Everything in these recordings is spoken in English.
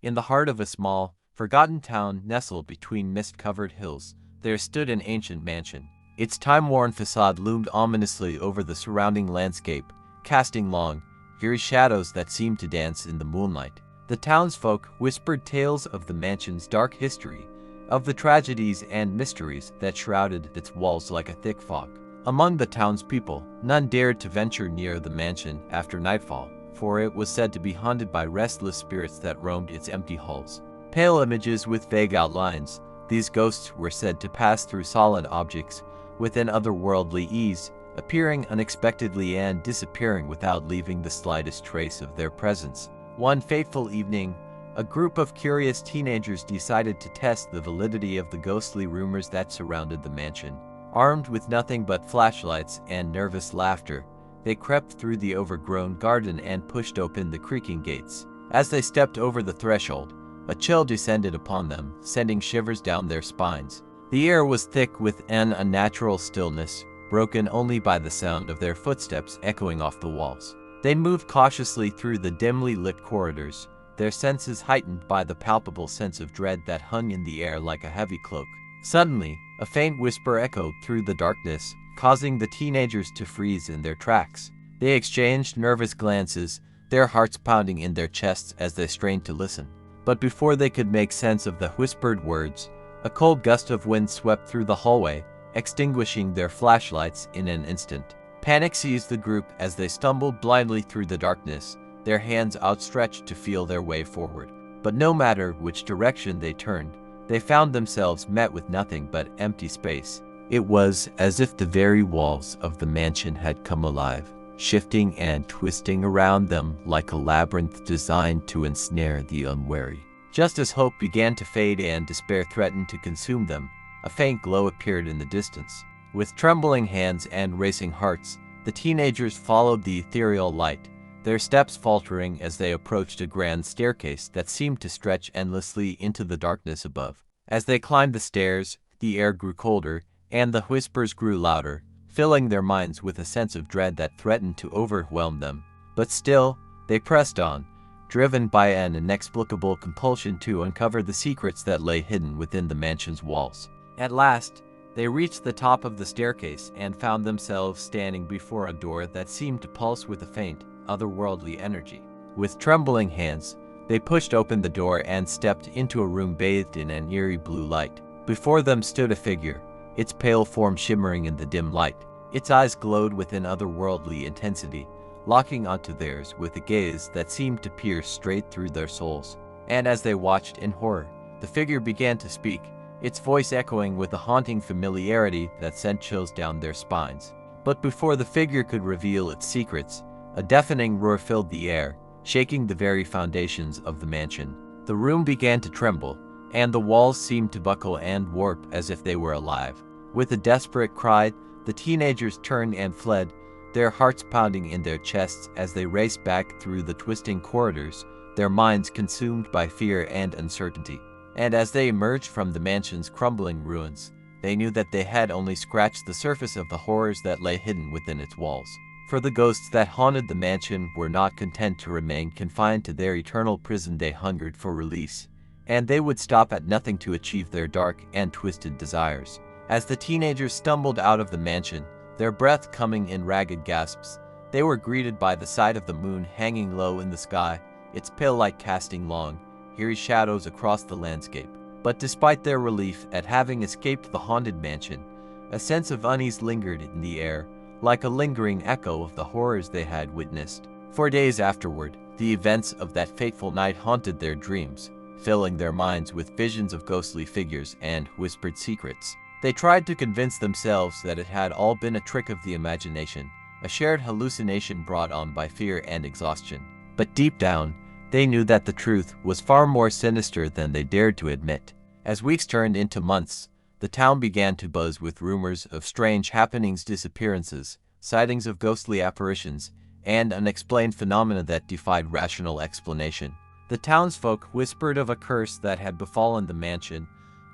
In the heart of a small, forgotten town nestled between mist-covered hills, there stood an ancient mansion. Its time-worn facade loomed ominously over the surrounding landscape, casting long, eerie shadows that seemed to dance in the moonlight. The townsfolk whispered tales of the mansion's dark history, of the tragedies and mysteries that shrouded its walls like a thick fog. Among the townspeople, none dared to venture near the mansion after nightfall, for it was said to be haunted by restless spirits that roamed its empty halls. Pale images with vague outlines, these ghosts were said to pass through solid objects with an otherworldly ease, appearing unexpectedly and disappearing without leaving the slightest trace of their presence. One fateful evening, a group of curious teenagers decided to test the validity of the ghostly rumors that surrounded the mansion. Armed with nothing but flashlights and nervous laughter, they crept through the overgrown garden and pushed open the creaking gates. As they stepped over the threshold, a chill descended upon them, sending shivers down their spines. The air was thick with an unnatural stillness, broken only by the sound of their footsteps echoing off the walls. They moved cautiously through the dimly lit corridors, their senses heightened by the palpable sense of dread that hung in the air like a heavy cloak. Suddenly, a faint whisper echoed through the darkness, causing the teenagers to freeze in their tracks. They exchanged nervous glances, their hearts pounding in their chests as they strained to listen. But before they could make sense of the whispered words, a cold gust of wind swept through the hallway, extinguishing their flashlights in an instant. Panic seized the group as they stumbled blindly through the darkness, their hands outstretched to feel their way forward. But no matter which direction they turned, they found themselves met with nothing but empty space. It was as if the very walls of the mansion had come alive, shifting and twisting around them like a labyrinth designed to ensnare the unwary. Just as hope began to fade and despair threatened to consume them, a faint glow appeared in the distance. With trembling hands and racing hearts, the teenagers followed the ethereal light, their steps faltering as they approached a grand staircase that seemed to stretch endlessly into the darkness above. As they climbed the stairs, the air grew colder, and the whispers grew louder, filling their minds with a sense of dread that threatened to overwhelm them. But still, they pressed on, driven by an inexplicable compulsion to uncover the secrets that lay hidden within the mansion's walls. At last, they reached the top of the staircase and found themselves standing before a door that seemed to pulse with a faint, otherworldly energy. With trembling hands, they pushed open the door and stepped into a room bathed in an eerie blue light. Before them stood a figure, its pale form shimmering in the dim light. Its eyes glowed with an otherworldly intensity, locking onto theirs with a gaze that seemed to pierce straight through their souls. And as they watched in horror, the figure began to speak, its voice echoing with a haunting familiarity that sent chills down their spines. But before the figure could reveal its secrets, a deafening roar filled the air, shaking the very foundations of the mansion. The room began to tremble, and the walls seemed to buckle and warp as if they were alive. With a desperate cry, the teenagers turned and fled, their hearts pounding in their chests as they raced back through the twisting corridors, their minds consumed by fear and uncertainty. And as they emerged from the mansion's crumbling ruins, they knew that they had only scratched the surface of the horrors that lay hidden within its walls. For the ghosts that haunted the mansion were not content to remain confined to their eternal prison. They hungered for release, and they would stop at nothing to achieve their dark and twisted desires. As the teenagers stumbled out of the mansion, their breath coming in ragged gasps, they were greeted by the sight of the moon hanging low in the sky, its pale light casting long, eerie shadows across the landscape. But despite their relief at having escaped the haunted mansion, a sense of unease lingered in the air, like a lingering echo of the horrors they had witnessed. For days afterward, the events of that fateful night haunted their dreams, filling their minds with visions of ghostly figures and whispered secrets. They tried to convince themselves that it had all been a trick of the imagination, a shared hallucination brought on by fear and exhaustion. But deep down, they knew that the truth was far more sinister than they dared to admit. As weeks turned into months, the town began to buzz with rumors of strange happenings, disappearances, sightings of ghostly apparitions, and unexplained phenomena that defied rational explanation. The townsfolk whispered of a curse that had befallen the mansion,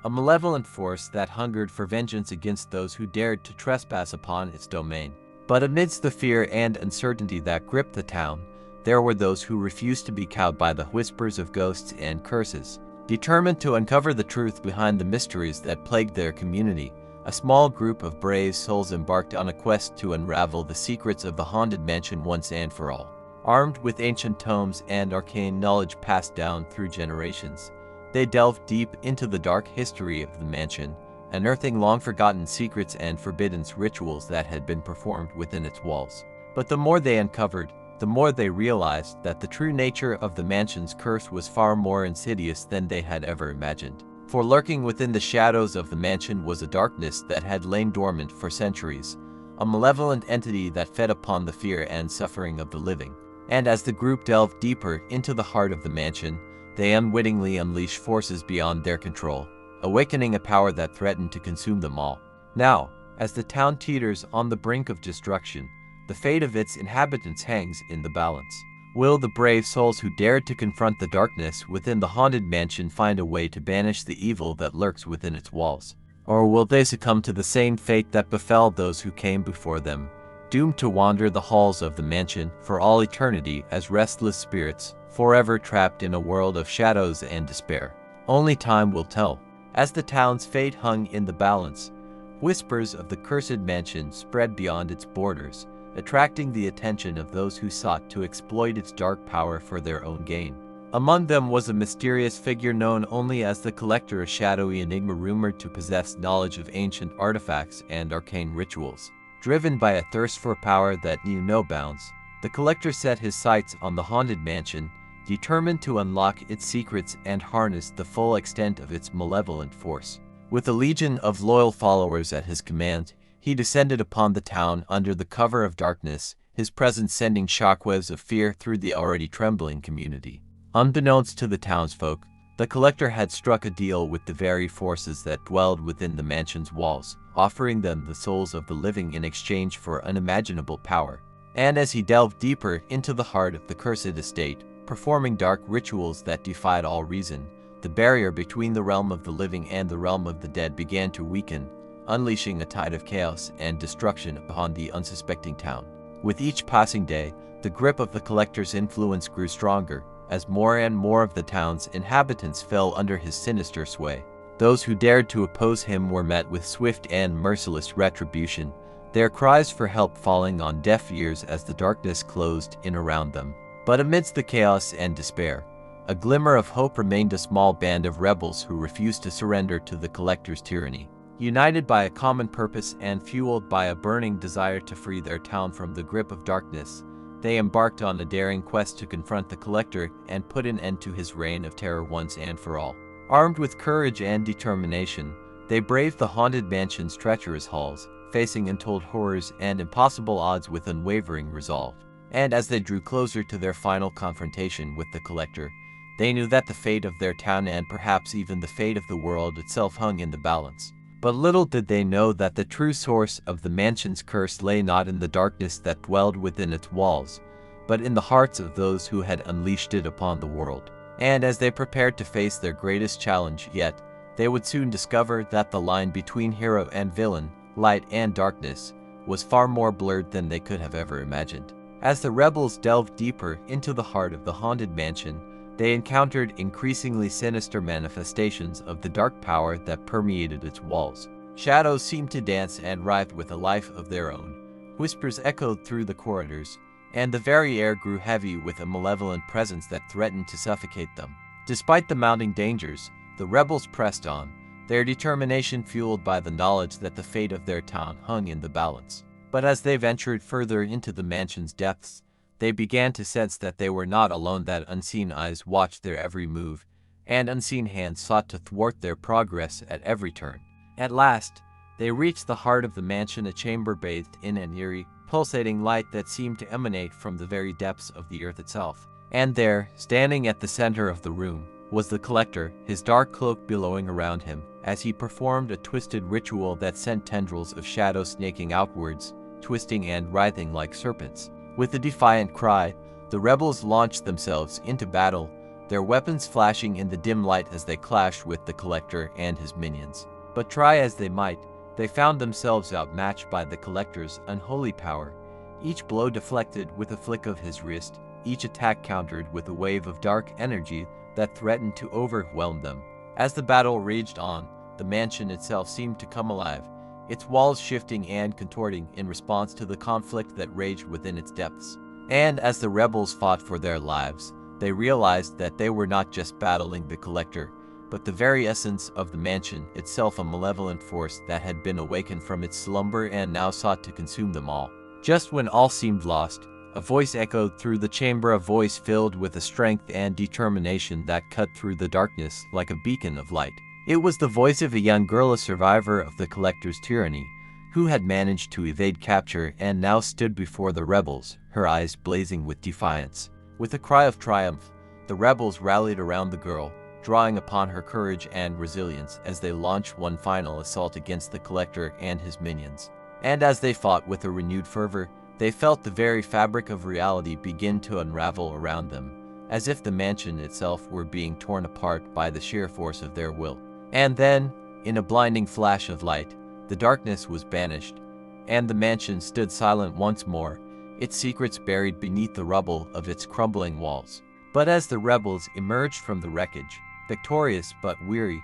a malevolent force that hungered for vengeance against those who dared to trespass upon its domain. But amidst the fear and uncertainty that gripped the town, there were those who refused to be cowed by the whispers of ghosts and curses. Determined to uncover the truth behind the mysteries that plagued their community, a small group of brave souls embarked on a quest to unravel the secrets of the haunted mansion once and for all. Armed with ancient tomes and arcane knowledge passed down through generations, they delved deep into the dark history of the mansion, unearthing long-forgotten secrets and forbidden rituals that had been performed within its walls. But the more they uncovered, the more they realized that the true nature of the mansion's curse was far more insidious than they had ever imagined. For lurking within the shadows of the mansion was a darkness that had lain dormant for centuries, a malevolent entity that fed upon the fear and suffering of the living. And as the group delved deeper into the heart of the mansion, they unwittingly unleashed forces beyond their control, awakening a power that threatened to consume them all. Now, as the town teeters on the brink of destruction, the fate of its inhabitants hangs in the balance. Will the brave souls who dared to confront the darkness within the haunted mansion find a way to banish the evil that lurks within its walls? Or will they succumb to the same fate that befell those who came before them, doomed to wander the halls of the mansion for all eternity as restless spirits, forever trapped in a world of shadows and despair? Only time will tell. As the town's fate hung in the balance, whispers of the cursed mansion spread beyond its borders, attracting the attention of those who sought to exploit its dark power for their own gain. Among them was a mysterious figure known only as the Collector, a shadowy enigma rumored to possess knowledge of ancient artifacts and arcane rituals. Driven by a thirst for power that knew no bounds, the Collector set his sights on the haunted mansion, determined to unlock its secrets and harness the full extent of its malevolent force. With a legion of loyal followers at his command, he descended upon the town under the cover of darkness, his presence sending shockwaves of fear through the already trembling community. Unbeknownst to the townsfolk, the Collector had struck a deal with the very forces that dwelled within the mansion's walls, offering them the souls of the living in exchange for unimaginable power. And as he delved deeper into the heart of the cursed estate, performing dark rituals that defied all reason, the barrier between the realm of the living and the realm of the dead began to weaken, unleashing a tide of chaos and destruction upon the unsuspecting town. With each passing day, the grip of the Collector's influence grew stronger, as more and more of the town's inhabitants fell under his sinister sway. Those who dared to oppose him were met with swift and merciless retribution, their cries for help falling on deaf ears as the darkness closed in around them. But amidst the chaos and despair, a glimmer of hope remained. A small band of rebels who refused to surrender to the Collector's tyranny. United by a common purpose and fueled by a burning desire to free their town from the grip of darkness, they embarked on a daring quest to confront the Collector and put an end to his reign of terror once and for all. Armed with courage and determination, they braved the haunted mansion's treacherous halls, facing untold horrors and impossible odds with unwavering resolve. And as they drew closer to their final confrontation with the Collector, they knew that the fate of their town and perhaps even the fate of the world itself hung in the balance. But little did they know that the true source of the mansion's curse lay not in the darkness that dwelled within its walls, but in the hearts of those who had unleashed it upon the world. And as they prepared to face their greatest challenge yet, they would soon discover that the line between hero and villain, light and darkness, was far more blurred than they could have ever imagined. As the rebels delved deeper into the heart of the haunted mansion, they encountered increasingly sinister manifestations of the dark power that permeated its walls. Shadows seemed to dance and writhe with a life of their own. Whispers echoed through the corridors, and the very air grew heavy with a malevolent presence that threatened to suffocate them. Despite the mounting dangers, the rebels pressed on, their determination fueled by the knowledge that the fate of their town hung in the balance. But as they ventured further into the mansion's depths, they began to sense that they were not alone, that unseen eyes watched their every move, and unseen hands sought to thwart their progress at every turn. At last, they reached the heart of the mansion, a chamber bathed in an eerie, pulsating light that seemed to emanate from the very depths of the earth itself. And there, standing at the center of the room, was the Collector, his dark cloak billowing around him, as he performed a twisted ritual that sent tendrils of shadow snaking outwards, twisting and writhing like serpents. With a defiant cry, the rebels launched themselves into battle, their weapons flashing in the dim light as they clashed with the Collector and his minions. But try as they might, they found themselves outmatched by the Collector's unholy power, each blow deflected with a flick of his wrist, each attack countered with a wave of dark energy that threatened to overwhelm them. As the battle raged on, the mansion itself seemed to come alive, its walls shifting and contorting in response to the conflict that raged within its depths. And as the rebels fought for their lives, they realized that they were not just battling the Collector, but the very essence of the mansion itself, a malevolent force that had been awakened from its slumber and now sought to consume them all. Just when all seemed lost, a voice echoed through the chamber, a voice filled with a strength and determination that cut through the darkness like a beacon of light. It was the voice of a young girl, a survivor of the Collector's tyranny, who had managed to evade capture and now stood before the rebels, her eyes blazing with defiance. With a cry of triumph, the rebels rallied around the girl, drawing upon her courage and resilience as they launched one final assault against the Collector and his minions. And as they fought with a renewed fervor, they felt the very fabric of reality begin to unravel around them, as if the mansion itself were being torn apart by the sheer force of their will. And then, in a blinding flash of light, the darkness was banished, and the mansion stood silent once more, its secrets buried beneath the rubble of its crumbling walls. But as the rebels emerged from the wreckage, victorious but weary,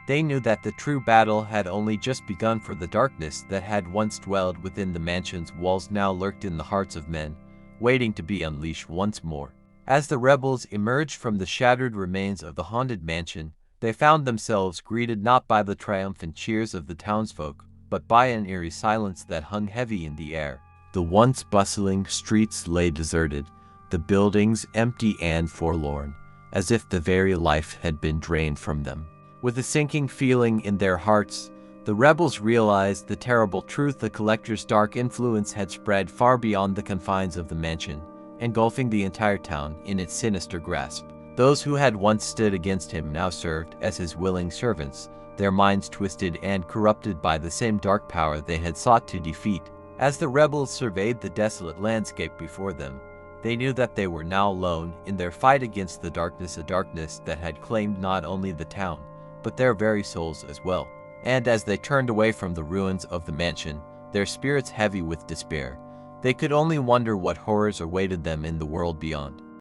they knew that the true battle had only just begun, for the darkness that had once dwelled within the mansion's walls now lurked in the hearts of men, waiting to be unleashed once more. As the rebels emerged from the shattered remains of the haunted mansion, they found themselves greeted not by the triumphant cheers of the townsfolk, but by an eerie silence that hung heavy in the air. The once bustling streets lay deserted, the buildings empty and forlorn, as if the very life had been drained from them. With a sinking feeling in their hearts, the rebels realized the terrible truth: the Collector's dark influence had spread far beyond the confines of the mansion, engulfing the entire town in its sinister grasp. Those who had once stood against him now served as his willing servants, their minds twisted and corrupted by the same dark power they had sought to defeat. As the rebels surveyed the desolate landscape before them, they knew that they were now alone in their fight against the darkness, a darkness that had claimed not only the town, but their very souls as well. And as they turned away from the ruins of the mansion, their spirits heavy with despair, they could only wonder what horrors awaited them in the world beyond.